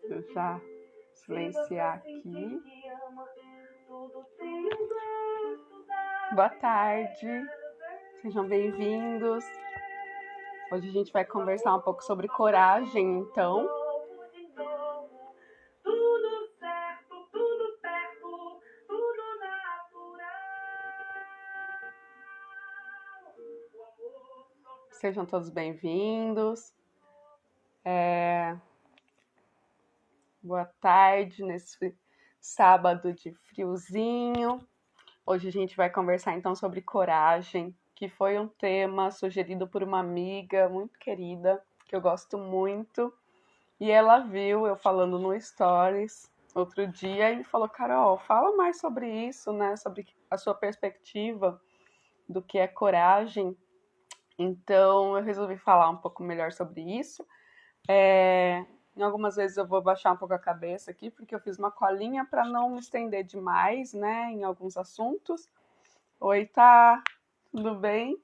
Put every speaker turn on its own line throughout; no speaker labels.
Deixa eu já silenciar aqui. Boa tarde, sejam bem-vindos. Hoje a gente vai conversar um pouco sobre coragem, então. Sejam todos bem-vindos. Boa tarde, nesse sábado de friozinho. Hoje a gente vai conversar então sobre coragem, que foi um tema sugerido por uma amiga muito querida, que eu gosto muito. E ela viu eu falando no Stories outro dia e falou: Carol, fala mais sobre isso, né? Sobre a sua perspectiva do que é coragem. Então eu resolvi falar um pouco melhor sobre isso. Em algumas vezes eu vou baixar um pouco a cabeça aqui, porque eu fiz uma colinha para não me estender demais, né, em alguns assuntos. Oi, tá? Tudo bem?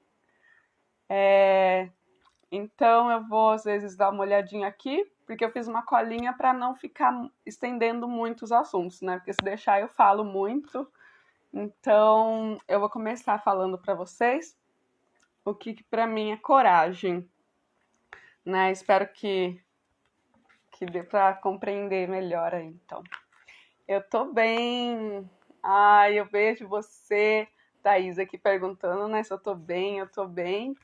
Então eu vou às vezes dar uma olhadinha aqui, porque eu fiz uma colinha para não ficar estendendo muito os assuntos, né? Porque se deixar eu falo muito. Então eu vou começar falando para vocês o que para mim é coragem, né? Espero que dê para compreender melhor aí, então. Eu tô bem. Ai, eu vejo você, Thaís, aqui perguntando, né, se eu tô bem, eu tô bem.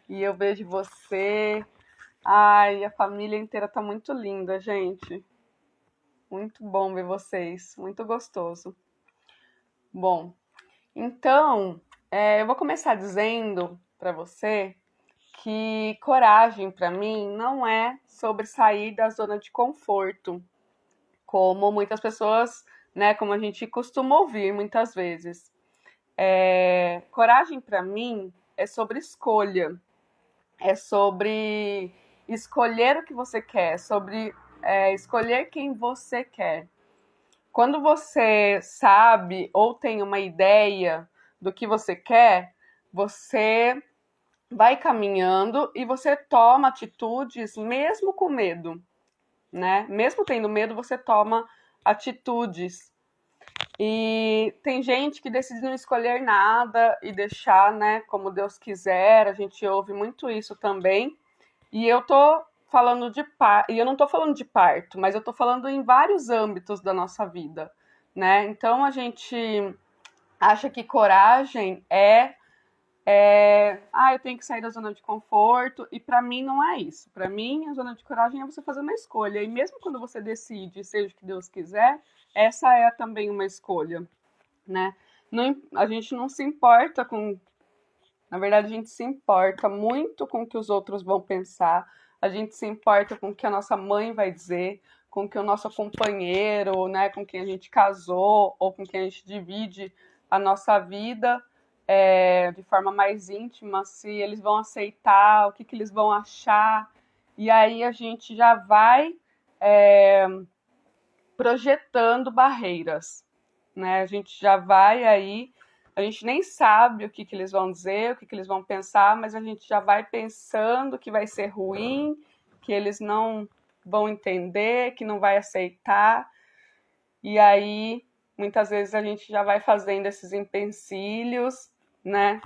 E eu vejo você. Ai, a família inteira tá muito linda, gente. Muito bom ver vocês, muito gostoso. Bom, então, eu vou começar dizendo para você que coragem, para mim, não é sobre sair da zona de conforto, como muitas pessoas, né, como a gente costuma ouvir muitas vezes. Coragem, para mim, é sobre escolha, é sobre escolher o que você quer, sobre escolher quem você quer. Quando você sabe ou tem uma ideia do que você quer, você vai caminhando e você toma atitudes mesmo com medo, né? Mesmo tendo medo, você toma atitudes. E tem gente que decide não escolher nada e deixar, né, como Deus quiser. A gente ouve muito isso também. E eu tô falando e eu não tô falando de parto, mas eu tô falando em vários âmbitos da nossa vida, né? Então a gente acha que coragem eu tenho que sair da zona de conforto, e para mim não é isso. Para mim, a zona de coragem é você fazer uma escolha, e mesmo quando você decide, seja o que Deus quiser, essa é também uma escolha, né? A gente não se importa com... Na verdade, a gente se importa muito com o que os outros vão pensar, a gente se importa com o que a nossa mãe vai dizer, com o que o nosso companheiro, né, com quem a gente casou, ou com quem a gente divide a nossa vida, de forma mais íntima, se eles vão aceitar, o que eles vão achar. E aí a gente já vai projetando barreiras, né? A gente já vai aí, a gente nem sabe o que eles vão dizer, o que eles vão pensar, mas a gente já vai pensando que vai ser ruim, que eles não vão entender, que não vai aceitar. E aí, muitas vezes a gente já vai fazendo esses empecilhos, né?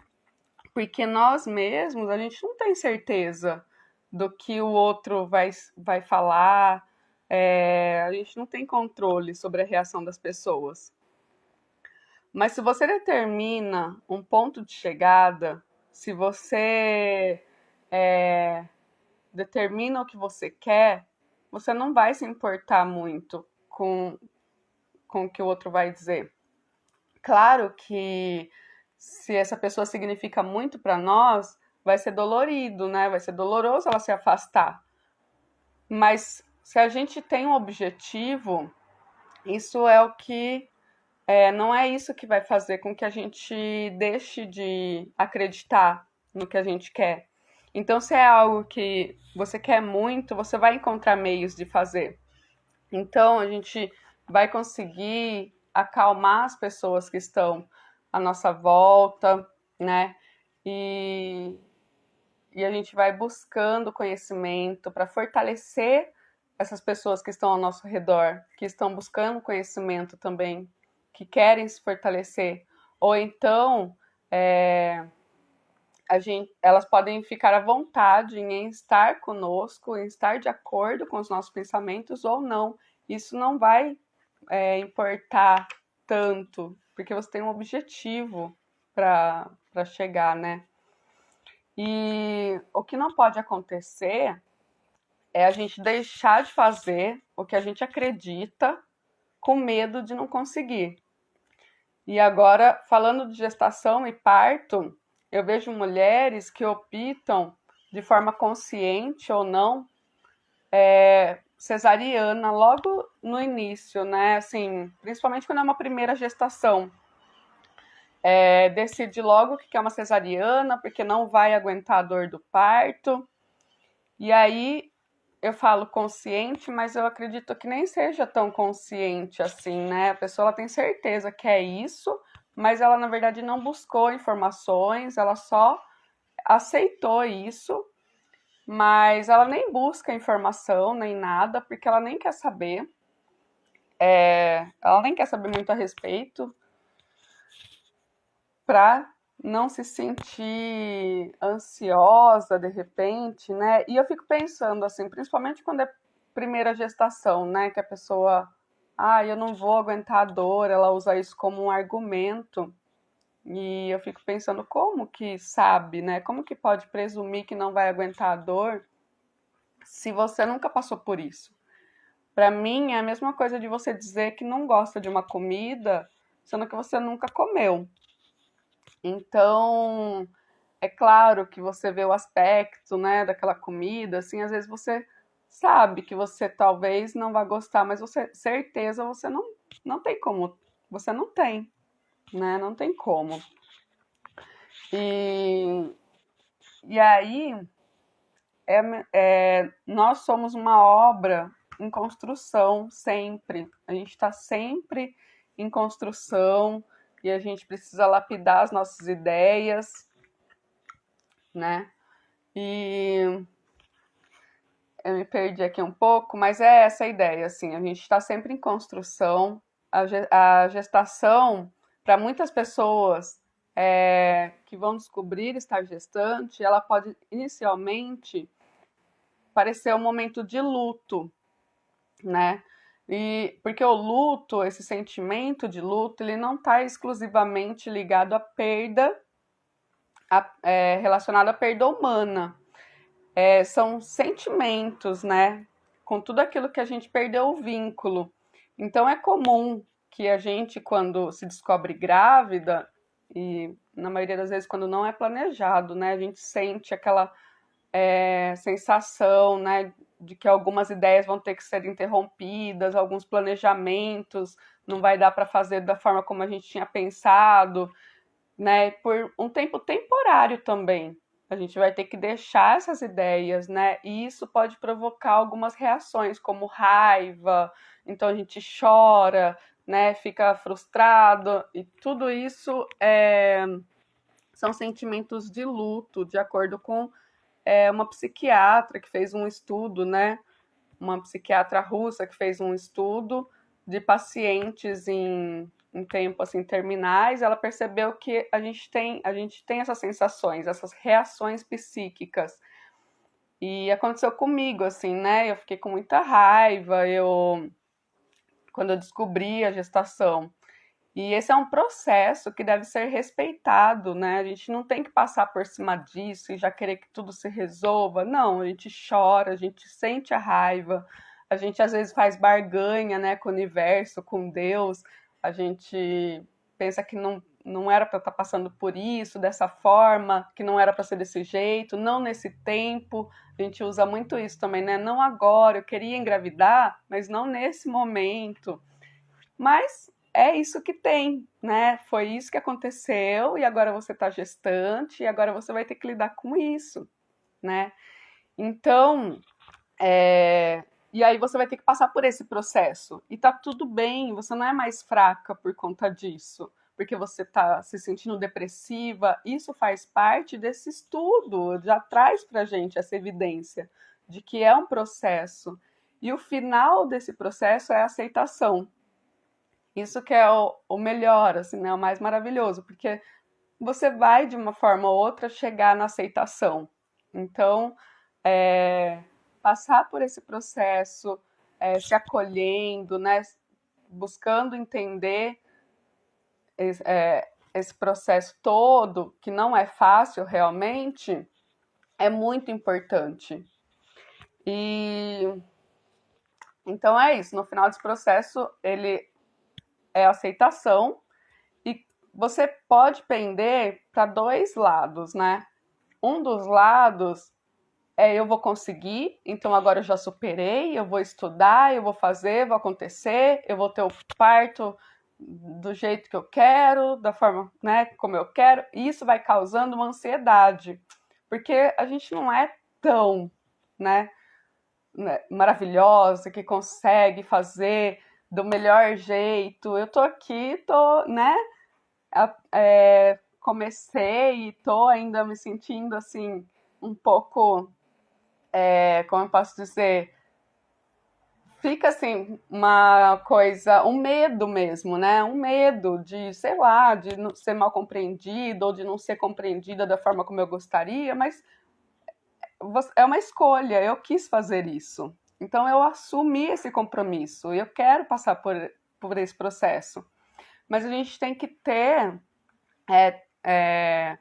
Porque nós mesmos, a gente não tem certeza do que o outro vai falar, a gente não tem controle sobre a reação das pessoas. Mas se você determina um ponto de chegada, se você determina o que você quer, você não vai se importar muito com o que o outro vai dizer. Claro que se essa pessoa significa muito para nós, vai ser dolorido, né? Vai ser doloroso ela se afastar. Mas se a gente tem um objetivo, isso é o que não é isso que vai fazer com que a gente deixe de acreditar no que a gente quer. Então, se é algo que você quer muito, você vai encontrar meios de fazer. Então, a gente vai conseguir acalmar as pessoas que estão à nossa volta, né? E e a gente vai buscando conhecimento para fortalecer essas pessoas que estão ao nosso redor, que estão buscando conhecimento também, que querem se fortalecer. Ou então, elas podem ficar à vontade em estar conosco, em estar de acordo com os nossos pensamentos ou não. Isso não vai importar tanto, porque você tem um objetivo para chegar, né? E o que não pode acontecer é a gente deixar de fazer o que a gente acredita com medo de não conseguir. E agora, falando de gestação e parto, eu vejo mulheres que optam, de forma consciente ou não, cesariana logo no início, né? Assim, principalmente quando é uma primeira gestação. Decide logo que quer uma cesariana, porque não vai aguentar a dor do parto. E aí eu falo consciente, mas eu acredito que nem seja tão consciente assim, né? A pessoa ela tem certeza que é isso, mas ela na verdade não buscou informações, ela só aceitou isso, mas ela nem busca informação nem nada, porque ela nem quer saber. Ela nem quer saber muito a respeito, para não se sentir ansiosa de repente, né? E eu fico pensando assim, principalmente quando é primeira gestação, né? Que a pessoa, eu não vou aguentar a dor, ela usa isso como um argumento. E eu fico pensando como que sabe, né? Como que pode presumir que não vai aguentar a dor se você nunca passou por isso? Para mim é a mesma coisa de você dizer que não gosta de uma comida, sendo que você nunca comeu. Então, é claro que você vê o aspecto, né, daquela comida, assim, às vezes você sabe que você talvez não vá gostar, mas você, certeza você não tem como, você não tem, né, não tem como. E, e aí, nós somos uma obra em construção sempre, a gente está sempre em construção e a gente precisa lapidar as nossas ideias, né? E eu me perdi aqui um pouco, mas é essa a ideia, assim, a gente está sempre em construção. A gestação, para muitas pessoas que vão descobrir estar gestante, ela pode inicialmente parecer um momento de luto, né? E porque o luto, esse sentimento de luto, ele não está exclusivamente ligado à perda, relacionado à perda humana. São sentimentos, né? Com tudo aquilo que a gente perdeu o vínculo. Então é comum que a gente, quando se descobre grávida, e na maioria das vezes quando não é planejado, né? A gente sente aquela sensação, né? De que algumas ideias vão ter que ser interrompidas, alguns planejamentos não vai dar para fazer da forma como a gente tinha pensado, né? Por um tempo temporário também. A gente vai ter que deixar essas ideias, né? E isso pode provocar algumas reações, como raiva, então a gente chora, né? Fica frustrado, e tudo isso são sentimentos de luto, de acordo com uma psiquiatra que fez um estudo, né? Uma psiquiatra russa que fez um estudo de pacientes em tempo assim terminais, ela percebeu que a gente tem essas sensações, essas reações psíquicas. E aconteceu comigo, assim, né? Eu fiquei com muita raiva, quando eu descobri a gestação. E esse é um processo que deve ser respeitado, né? A gente não tem que passar por cima disso e já querer que tudo se resolva. Não, a gente chora, a gente sente a raiva, a gente às vezes faz barganha, né, com o universo, com Deus. A gente pensa que não era para estar passando por isso, dessa forma, que não era para ser desse jeito, não nesse tempo. A gente usa muito isso também, né? Não agora, eu queria engravidar, mas não nesse momento. Mas é isso que tem, né? Foi isso que aconteceu e agora você está gestante e agora você vai ter que lidar com isso, né? Então, e aí você vai ter que passar por esse processo e tá tudo bem, você não é mais fraca por conta disso. porque você está se sentindo depressiva. Isso faz parte desse estudo, já traz para a gente essa evidência de que é um processo. E o final desse processo é a aceitação. Isso que é o melhor, assim, né? O mais maravilhoso, porque você vai, de uma forma ou outra, chegar na aceitação. Então, passar por esse processo, se acolhendo, né? Buscando entender esse processo todo, que não é fácil realmente, é muito importante. E então é isso, no final desse processo, ele é aceitação, e você pode pender para dois lados, né? Um dos lados eu vou conseguir, então agora eu já superei, eu vou estudar, eu vou fazer, vai acontecer, eu vou ter o parto do jeito que eu quero, da forma, né, como eu quero, e isso vai causando uma ansiedade, porque a gente não é tão, né, maravilhosa, que consegue fazer do melhor jeito. Eu tô aqui, né, comecei e tô ainda me sentindo assim um pouco, como eu posso dizer, fica assim uma coisa, um medo mesmo, né? Um medo de, sei lá, de não ser mal compreendido ou de não ser compreendida da forma como eu gostaria, mas é uma escolha, eu quis fazer isso. Então eu assumi esse compromisso, eu quero passar por esse processo. Mas a gente tem que ter, é, é,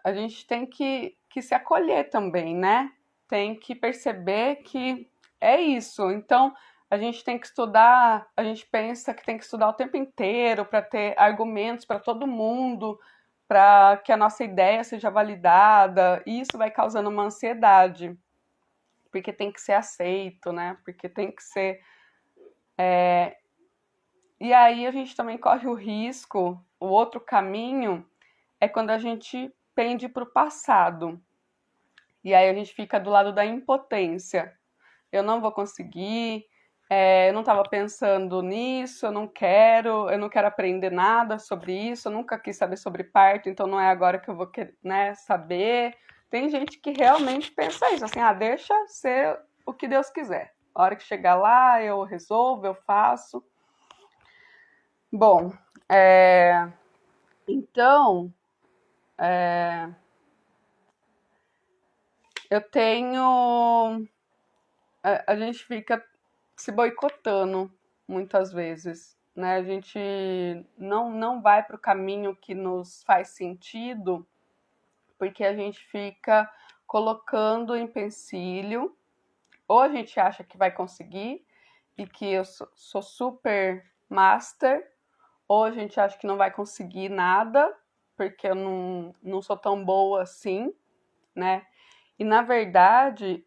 a gente tem que se acolher também, né? Tem que perceber que é isso. Então, a gente tem que estudar, a gente pensa que tem que estudar o tempo inteiro para ter argumentos para todo mundo, para que a nossa ideia seja validada, e isso vai causando uma ansiedade, porque tem que ser aceito, né? Porque tem que ser. E aí a gente também corre o risco, o outro caminho é quando a gente pende para o passado. E aí a gente fica do lado da impotência. Eu não vou conseguir, eu não estava pensando nisso, eu não quero aprender nada sobre isso, eu nunca quis saber sobre parto, então não é agora que eu vou, né, saber. Tem gente que realmente pensa isso, assim, deixa ser o que Deus quiser. A hora que chegar lá, eu resolvo, eu faço. Bom, então, eu tenho. A gente fica se boicotando muitas vezes, né? A gente não vai para o caminho que nos faz sentido, porque a gente fica colocando empecilho, ou a gente acha que vai conseguir e que eu sou super master, ou a gente acha que não vai conseguir nada, porque eu não sou tão boa assim, né? E na verdade,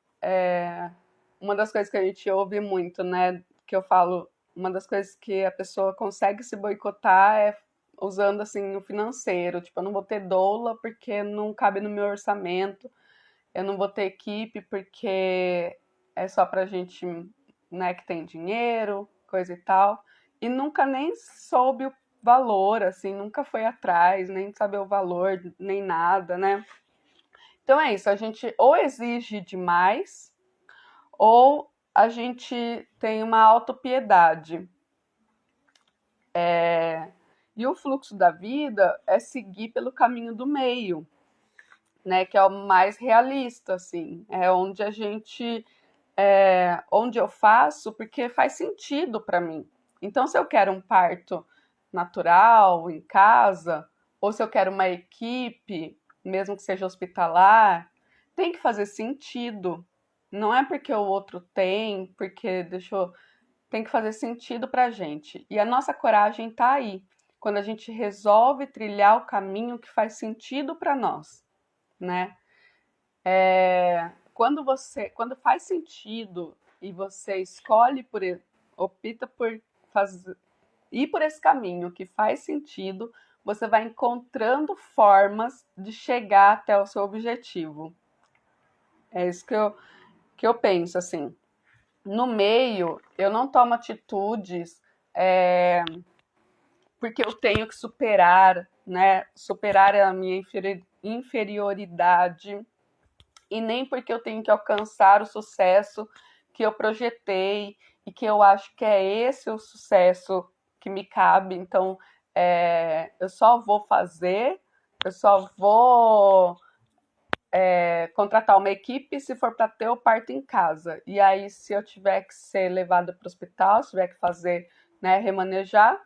uma das coisas que a gente ouve muito, né, que eu falo, uma das coisas que a pessoa consegue se boicotar é usando assim o financeiro, tipo, eu não vou ter doula porque não cabe no meu orçamento, eu não vou ter equipe porque é só pra gente, né, que tem dinheiro, coisa e tal, e nunca nem soube o valor, assim, nunca foi atrás, nem saber o valor, nem nada, né? Então é isso, a gente ou exige demais, ou a gente tem uma autopiedade. E o fluxo da vida é seguir pelo caminho do meio, né? Que é o mais realista, assim. É onde a gente. Onde eu faço porque faz sentido para mim. Então, se eu quero um parto natural, em casa, ou se eu quero uma equipe, mesmo que seja hospitalar, tem que fazer sentido. Não é porque o outro tem, porque deixou. Tem que fazer sentido pra gente. E a nossa coragem tá aí, quando a gente resolve trilhar o caminho que faz sentido para nós, né? Quando faz sentido e você escolhe opta por fazer, ir por esse caminho que faz sentido, você vai encontrando formas de chegar até o seu objetivo. É isso que eu penso, assim. No meio, eu não tomo atitudes porque eu tenho que superar, né? Superar a minha inferioridade, e nem porque eu tenho que alcançar o sucesso que eu projetei e que eu acho que é esse o sucesso que me cabe. Então, eu só vou fazer, eu só vou contratar uma equipe se for para ter, eu parto em casa. E aí, se eu tiver que ser levada para o hospital, se tiver que fazer, né, remanejar,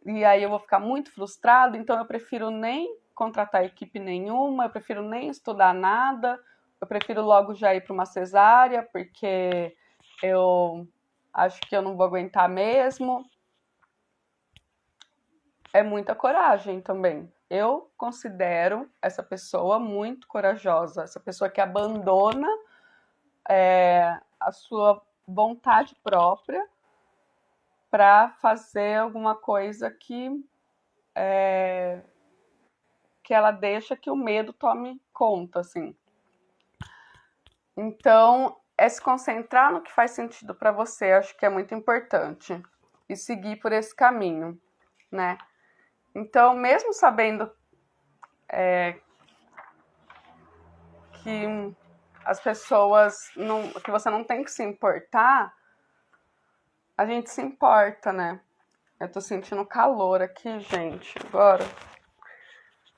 e aí eu vou ficar muito frustrado, então eu prefiro nem contratar equipe nenhuma, eu prefiro nem estudar nada, eu prefiro logo já ir para uma cesárea, porque eu acho que eu não vou aguentar mesmo. É muita coragem também. Eu considero essa pessoa muito corajosa, essa pessoa que abandona a sua vontade própria para fazer alguma coisa que ela deixa que o medo tome conta, assim. Então, se concentrar no que faz sentido para você, acho que é muito importante. E seguir por esse caminho, né? Então, mesmo sabendo que as pessoas não, que você não tem que se importar, a gente se importa, né? Eu tô sentindo calor aqui, gente, agora.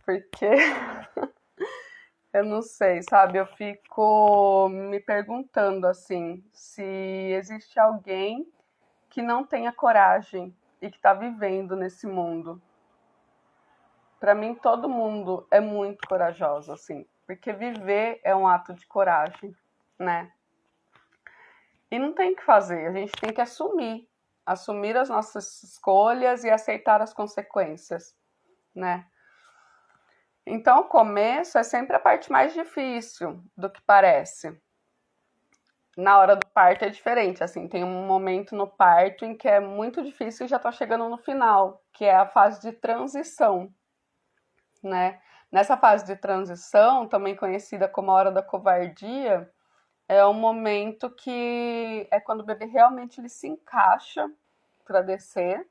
Porque eu não sei, sabe? Eu fico me perguntando assim, se existe alguém que não tenha coragem e que tá vivendo nesse mundo. Para mim, todo mundo é muito corajoso, assim, porque viver é um ato de coragem, né? E não tem o que fazer, a gente tem que assumir as nossas escolhas e aceitar as consequências, né? Então, o começo é sempre a parte mais difícil do que parece. Na hora do parto é diferente, assim, tem um momento no parto em que é muito difícil e já tá chegando no final, que é a fase de transição, né? Nessa fase de transição, também conhecida como a hora da covardia, é um momento que é quando o bebê realmente ele se encaixa para descer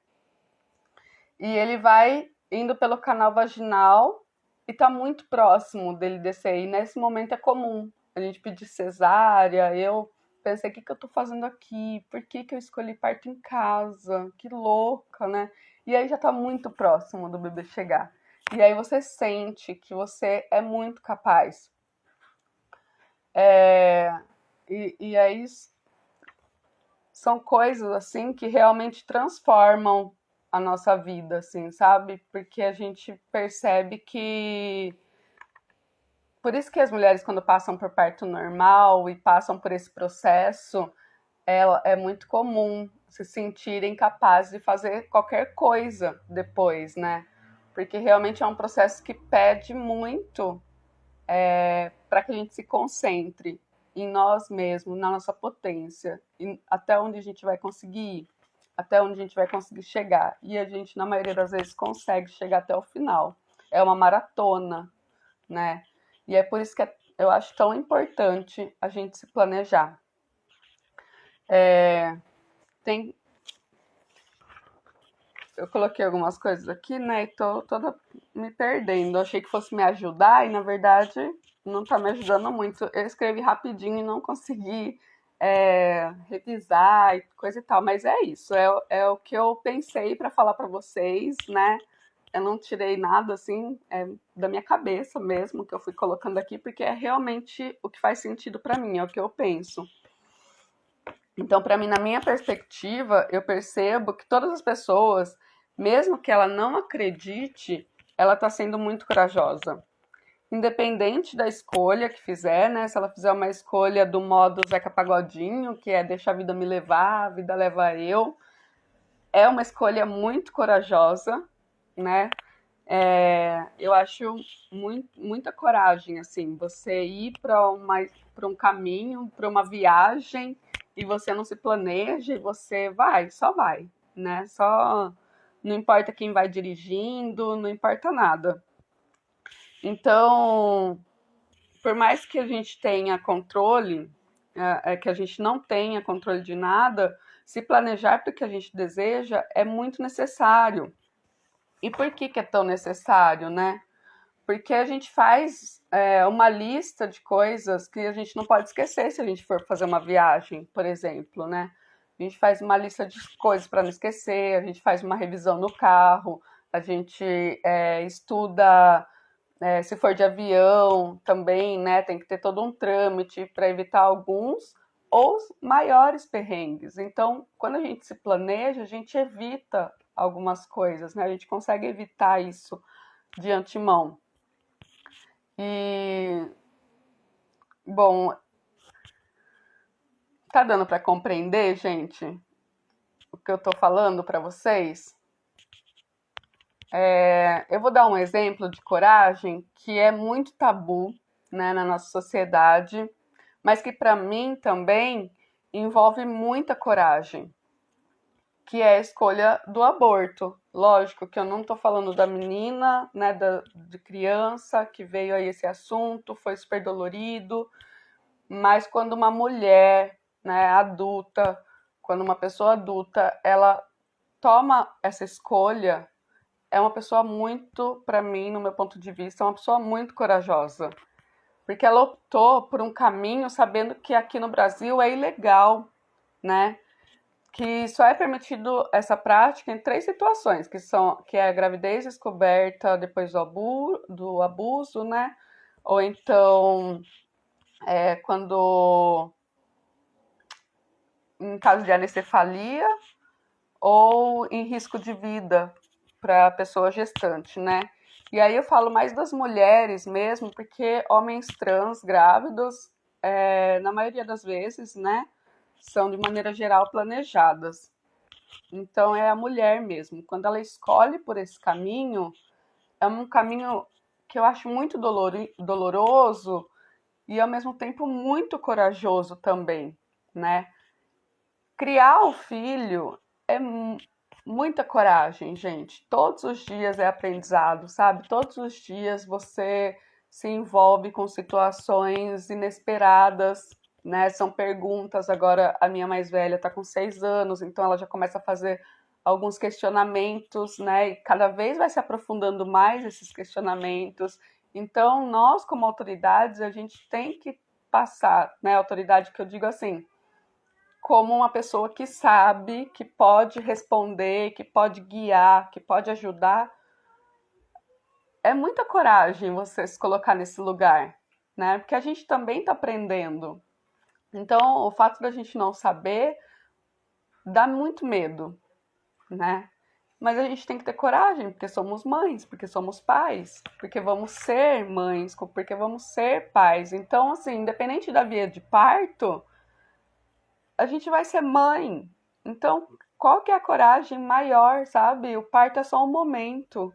e ele vai indo pelo canal vaginal e está muito próximo dele descer. E nesse momento é comum a gente pedir cesárea. Eu pensei, o que eu estou fazendo aqui? Por que eu escolhi parto em casa? Que louca, né? E aí já está muito próximo do bebê chegar. E aí você sente que você é muito capaz. E aí são coisas assim que realmente transformam a nossa vida, assim, sabe? Porque a gente percebe que por isso que as mulheres quando passam por parto normal e passam por esse processo, é muito comum se sentirem capazes de fazer qualquer coisa depois, né? Porque realmente é um processo que pede muito para que a gente se concentre em nós mesmos, na nossa potência, até onde a gente vai conseguir ir, até onde a gente vai conseguir chegar. E a gente, na maioria das vezes, consegue chegar até o final. É uma maratona, né? E é por isso que eu acho tão importante a gente se planejar. Tem, eu coloquei algumas coisas aqui, né? E tô toda me perdendo. Eu achei que fosse me ajudar e, na verdade, não tá me ajudando muito. Eu escrevi rapidinho e não consegui revisar e coisa e tal. Mas é isso. É o que eu pensei para falar para vocês, né? Eu não tirei nada, assim, da minha cabeça mesmo, que eu fui colocando aqui, porque é realmente o que faz sentido para mim, é o que eu penso. Então, para mim, na minha perspectiva, eu percebo que todas as pessoas, mesmo que ela não acredite, ela está sendo muito corajosa. Independente da escolha que fizer, né? Se ela fizer uma escolha do modo Zeca Pagodinho, que é deixar a vida me levar, a vida leva eu, é uma escolha muito corajosa, né? Eu acho muita coragem, assim, você ir para um caminho, para uma viagem e você não se planeja e você só vai, né? Só não importa quem vai dirigindo, não importa nada. Então, por mais que a gente tenha controle, que a gente não tenha controle de nada, se planejar para o que a gente deseja é muito necessário. E por que que é tão necessário, né? Porque a gente faz uma lista de coisas que a gente não pode esquecer se a gente for fazer uma viagem, por exemplo, né? A gente faz uma lista de coisas para não esquecer, a gente faz uma revisão no carro, a gente estuda, se for de avião também, né? Tem que ter todo um trâmite para evitar alguns ou maiores perrengues. Então, quando a gente se planeja, a gente evita algumas coisas, né? A gente consegue evitar isso de antemão. E, bom, tá dando para compreender, gente, o que eu tô falando para vocês? Eu vou dar um exemplo de coragem que é muito tabu, né, na nossa sociedade, mas que para mim também envolve muita coragem, que é a escolha do aborto. Lógico que eu não tô falando da menina, né, de criança que veio aí esse assunto, foi super dolorido. Mas quando uma mulher, né, adulta, quando uma pessoa adulta, ela toma essa escolha, é uma pessoa muito, para mim, no meu ponto de vista, é uma pessoa muito corajosa. Porque ela optou por um caminho sabendo que aqui no Brasil é ilegal, né? Que só é permitido essa prática em 3 situações, que é a gravidez descoberta depois do abuso, né? Ou então quando em caso de anencefalia ou em risco de vida para a pessoa gestante, né? E aí eu falo mais das mulheres mesmo, porque homens trans grávidos, na maioria das vezes, né, são de maneira geral planejadas. Então é a mulher mesmo. Quando ela escolhe por esse caminho, é um caminho que eu acho muito doloroso e ao mesmo tempo muito corajoso também, né? Criar o filho é muita coragem, gente. Todos os dias é aprendizado, sabe? Todos os dias você se envolve com situações inesperadas, né? São perguntas. Agora, a minha mais velha está com 6 anos, então ela já começa a fazer alguns questionamentos, né? E cada vez vai se aprofundando mais esses questionamentos. Então, nós, como autoridades, a gente tem que passar, né? Autoridade que eu digo assim, como uma pessoa que sabe, que pode responder, que pode guiar, que pode ajudar. É muita coragem você se colocar nesse lugar, né? Porque a gente também está aprendendo. Então, o fato da gente não saber dá muito medo, né? Mas a gente tem que ter coragem, porque somos mães, porque somos pais, porque vamos ser mães, porque vamos ser pais. Então, assim, independente da via de parto, a gente vai ser mãe. Então, qual que é a coragem maior, sabe? O parto é só um momento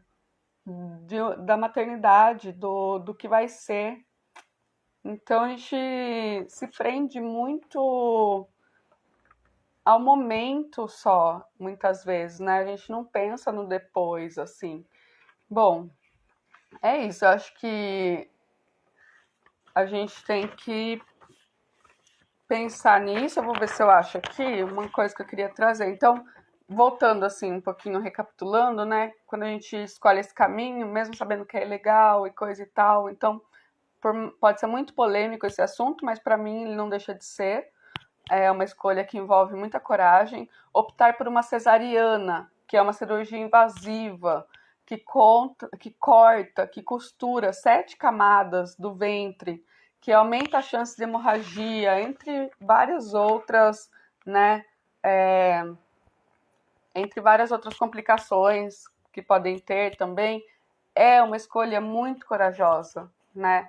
da maternidade, do que vai ser. Então, a gente se prende muito ao momento só, muitas vezes, né? A gente não pensa no depois, assim. Bom, é isso. Eu acho que a gente tem que pensar nisso. Eu vou ver se eu acho aqui uma coisa que eu queria trazer. Então, voltando assim, um pouquinho recapitulando, né? Quando a gente escolhe esse caminho, mesmo sabendo que é legal e coisa e tal, então pode ser muito polêmico esse assunto, mas para mim ele não deixa de ser. É uma escolha que envolve muita coragem. Optar por uma cesariana, que é uma cirurgia invasiva, que corta, que costura 7 camadas do ventre, que aumenta a chance de hemorragia, entre várias outras, né? Entre várias outras complicações que podem ter também, é uma escolha muito corajosa, né?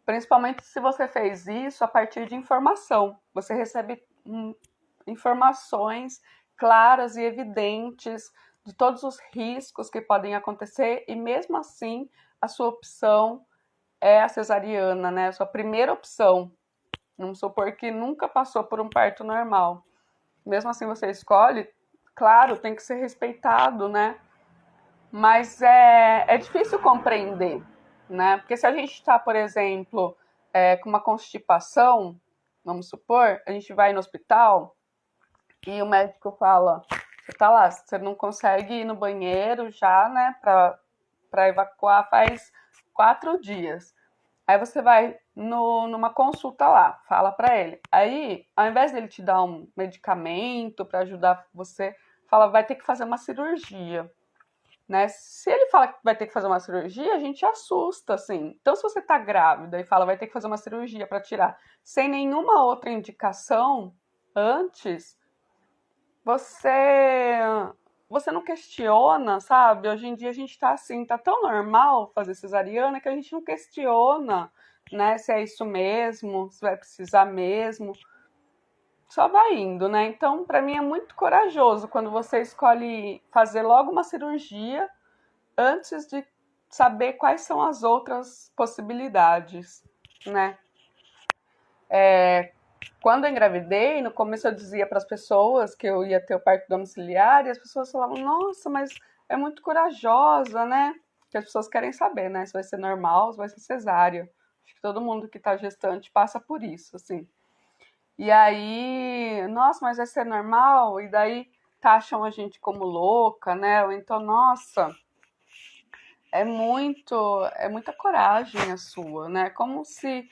Principalmente se você fez isso a partir de informação. Você recebe informações claras e evidentes de todos os riscos que podem acontecer e mesmo assim a sua opção é a cesariana, né? A sua primeira opção. Vamos supor que nunca passou por um parto normal. Mesmo assim você escolhe, claro, tem que ser respeitado, né? Mas é difícil compreender, né? Porque se a gente está, por exemplo, com uma constipação, vamos supor, a gente vai no hospital e o médico fala, Você tá lá, você não consegue ir no banheiro já, né, pra evacuar faz 4 dias. Aí você vai numa consulta lá, fala pra ele. Aí, ao invés dele te dar um medicamento pra ajudar você, fala, vai ter que fazer uma cirurgia, né? Se ele fala que vai ter que fazer uma cirurgia, a gente assusta, assim. Então, se você tá grávida e fala, vai ter que fazer uma cirurgia pra tirar, sem nenhuma outra indicação antes, você você não questiona, sabe? Hoje em dia a gente tá assim, tá tão normal fazer cesariana que a gente não questiona, né, se é isso mesmo, se vai precisar mesmo. Só vai indo, né? Então, pra mim é muito corajoso quando você escolhe fazer logo uma cirurgia antes de saber quais são as outras possibilidades, né? Quando eu engravidei, no começo eu dizia para as pessoas que eu ia ter o parto domiciliar e as pessoas falavam, nossa, mas é muito corajosa, né? Que as pessoas querem saber, né? Se vai ser normal, se vai ser cesárea. Acho que todo mundo que está gestante passa por isso, assim. E aí, nossa, mas vai ser normal? E daí taxam a gente como louca, né? Ou então, nossa, é muita coragem a sua, né? Como se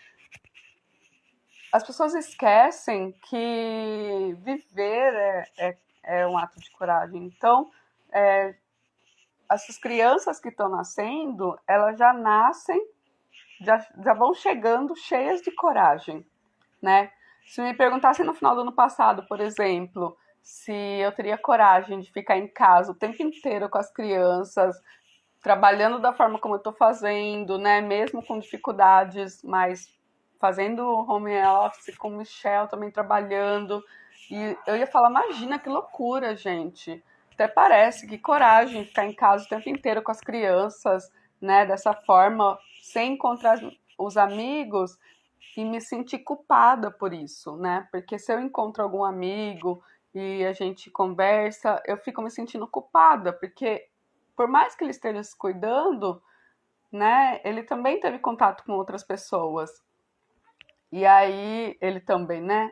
as pessoas esquecem que viver é um ato de coragem. Então, essas crianças que estão nascendo, elas já nascem, já vão chegando cheias de coragem, né? Se me perguntassem no final do ano passado, por exemplo, se eu teria coragem de ficar em casa o tempo inteiro com as crianças, trabalhando da forma como eu estou fazendo, né? Mesmo com dificuldades, mas fazendo home office com o Michel também trabalhando. E eu ia falar, imagina que loucura, gente. Até parece que coragem ficar em casa o tempo inteiro com as crianças, né? Dessa forma, sem encontrar os amigos e me sentir culpada por isso, né? Porque se eu encontro algum amigo e a gente conversa, eu fico me sentindo culpada, porque por mais que ele esteja se cuidando, né, ele também teve contato com outras pessoas. E aí ele também, né?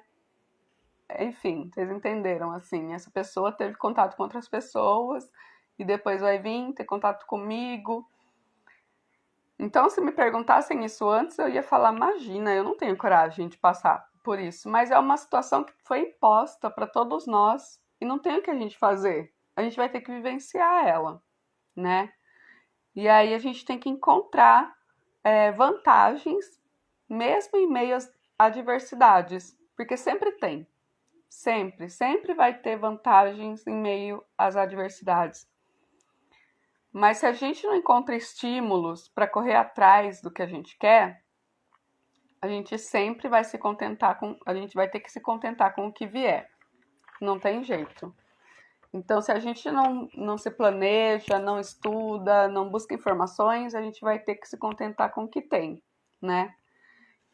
Enfim, vocês entenderam assim, essa pessoa teve contato com outras pessoas e depois vai vir ter contato comigo. Então, se me perguntassem isso antes, eu ia falar, imagina, eu não tenho coragem de passar por isso, mas é uma situação que foi imposta para todos nós e não tem o que a gente fazer. A gente vai ter que vivenciar ela, né? E aí a gente tem que encontrar vantagens, mesmo em meio às adversidades, porque sempre tem, sempre vai ter vantagens em meio às adversidades. Mas se a gente não encontra estímulos para correr atrás do que a gente quer, a gente sempre vai se contentar com, a gente vai ter que se contentar com o que vier. Não tem jeito. Então, se a gente não se planeja, não estuda, não busca informações, a gente vai ter que se contentar com o que tem, né?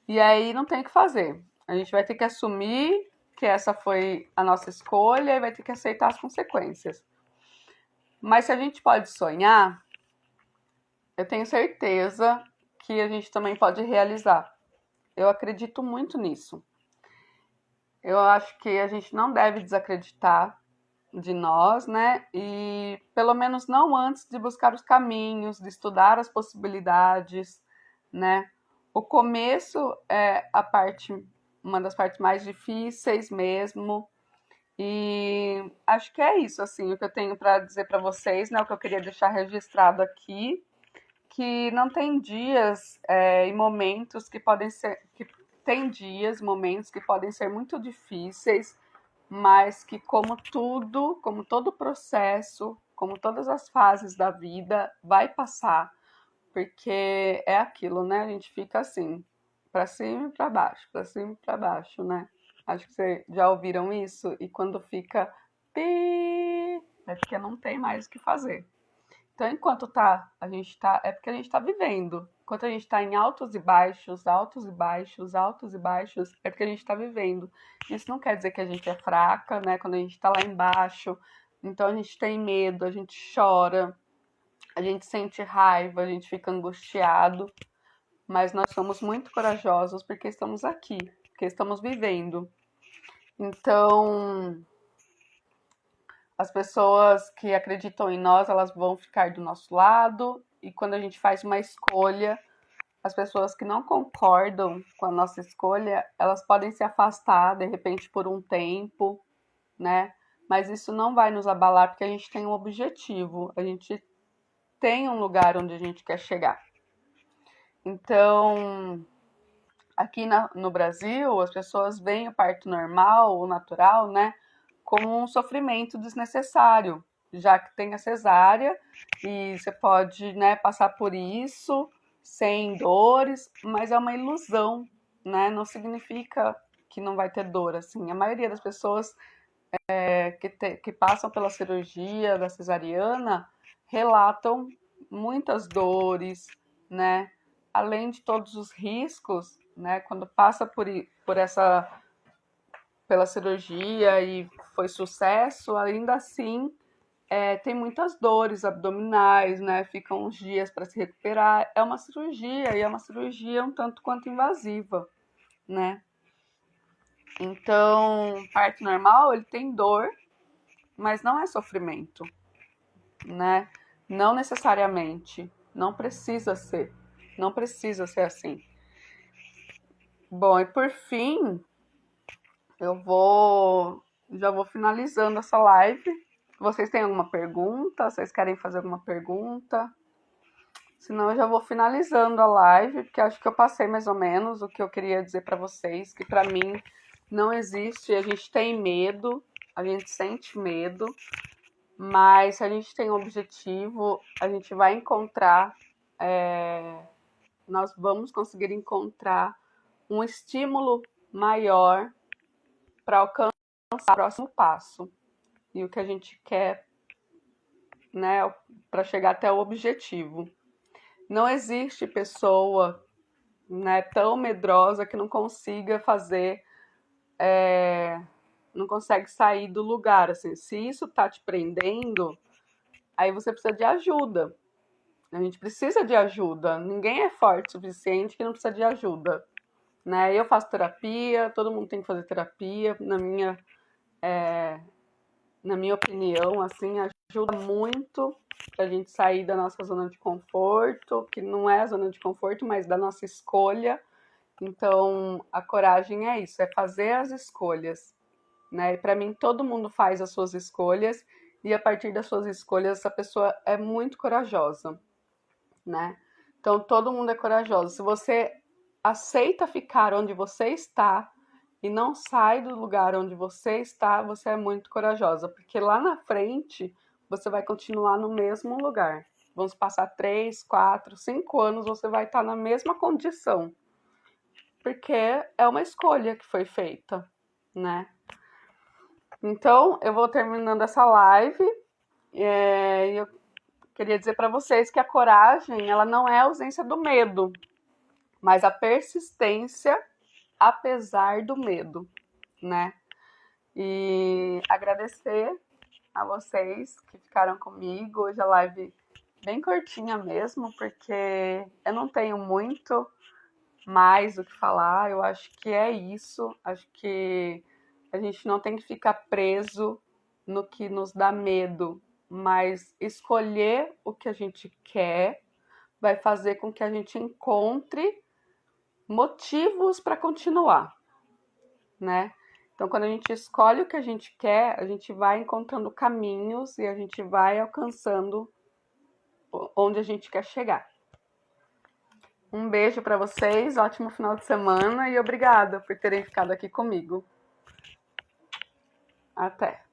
E aí não tem o que fazer. A gente vai ter que assumir que essa foi a nossa escolha e vai ter que aceitar as consequências. Mas se a gente pode sonhar, eu tenho certeza que a gente também pode realizar. Eu acredito muito nisso. Eu acho que a gente não deve desacreditar de nós, né? E pelo menos não antes de buscar os caminhos, de estudar as possibilidades, né? O começo é uma das partes mais difíceis mesmo. E acho que é isso, assim, o que eu tenho para dizer para vocês, né? O que eu queria deixar registrado aqui, que não tem dias e momentos que podem ser, que tem dias, momentos que podem ser muito difíceis, mas que como tudo, como todo processo, como todas as fases da vida, vai passar, porque é aquilo, né? A gente fica assim, para cima e para baixo, para cima e para baixo, né? Acho que vocês já ouviram isso e quando fica pi, é porque não tem mais o que fazer. Então, enquanto a gente tá, é porque a gente está vivendo. Enquanto a gente está em altos e baixos, altos e baixos, altos e baixos, é porque a gente está vivendo. Isso não quer dizer que a gente é fraca, né? Quando a gente está lá embaixo, então a gente tem medo, a gente chora, a gente sente raiva, a gente fica angustiado, mas nós somos muito corajosos porque estamos aqui, porque estamos vivendo. Então, As pessoas que acreditam em nós, elas vão ficar do nosso lado, e quando a gente faz uma escolha, as pessoas que não concordam com a nossa escolha, elas podem se afastar, de repente, por um tempo, né? Mas isso não vai nos abalar, porque a gente tem um objetivo, a gente tem um lugar onde a gente quer chegar. Então, aqui no Brasil, as pessoas veem o parto normal, o natural, né, como um sofrimento desnecessário, já que tem a cesárea e você pode, né, passar por isso sem dores, mas é uma ilusão, né? Não significa que não vai ter dor, assim. A maioria das pessoas que passam pela cirurgia da cesariana relatam muitas dores, né? Além de todos os riscos, né? Quando passa pela cirurgia e foi sucesso, ainda assim tem muitas dores abdominais, né? Ficam uns dias para se recuperar. É uma cirurgia e é uma cirurgia um tanto quanto invasiva, né? Então, parto normal, ele tem dor, mas não é sofrimento, né? Não necessariamente, não precisa ser assim. Bom, e por fim, já vou finalizando essa live. Vocês têm alguma pergunta? Vocês querem fazer alguma pergunta? Senão eu já vou finalizando a live, porque acho que eu passei mais ou menos o que eu queria dizer para vocês, que para mim não existe, a gente tem medo, a gente sente medo, mas se a gente tem um objetivo, a gente vai encontrar, nós vamos conseguir encontrar um estímulo maior para alcançar o próximo passo e o que a gente quer, né, para chegar até o objetivo. Não existe pessoa, né, tão medrosa que não consiga fazer, não consegue sair do lugar. Assim, se isso está te prendendo, aí você precisa de ajuda. A gente precisa de ajuda. Ninguém é forte o suficiente que não precisa de ajuda, né? Eu faço terapia, todo mundo tem que fazer terapia. Na minha opinião, assim, ajuda muito a gente sair da nossa zona de conforto, que não é a zona de conforto, mas da nossa escolha. Então, a coragem é isso, é fazer as escolhas, né? E para mim, todo mundo faz as suas escolhas e a partir das suas escolhas, essa pessoa é muito corajosa, né? Então, todo mundo é corajoso. Se você aceita ficar onde você está e não sai do lugar onde você está, você é muito corajosa, porque lá na frente você vai continuar no mesmo lugar. Vamos passar 3, 4, 5 anos, você vai estar na mesma condição, porque é uma escolha que foi feita, né? Então, eu vou terminando essa live e eu queria dizer para vocês que a coragem, ela não é a ausência do medo, mas a persistência apesar do medo, né? E agradecer a vocês que ficaram comigo. Hoje a live bem curtinha mesmo, porque eu não tenho muito mais o que falar. Eu acho que é isso. Acho que a gente não tem que ficar preso no que nos dá medo, mas escolher o que a gente quer vai fazer com que a gente encontre motivos para continuar, né? Então, quando a gente escolhe o que a gente quer, a gente vai encontrando caminhos e a gente vai alcançando onde a gente quer chegar. Um beijo para vocês, ótimo final de semana e obrigada por terem ficado aqui comigo. Até!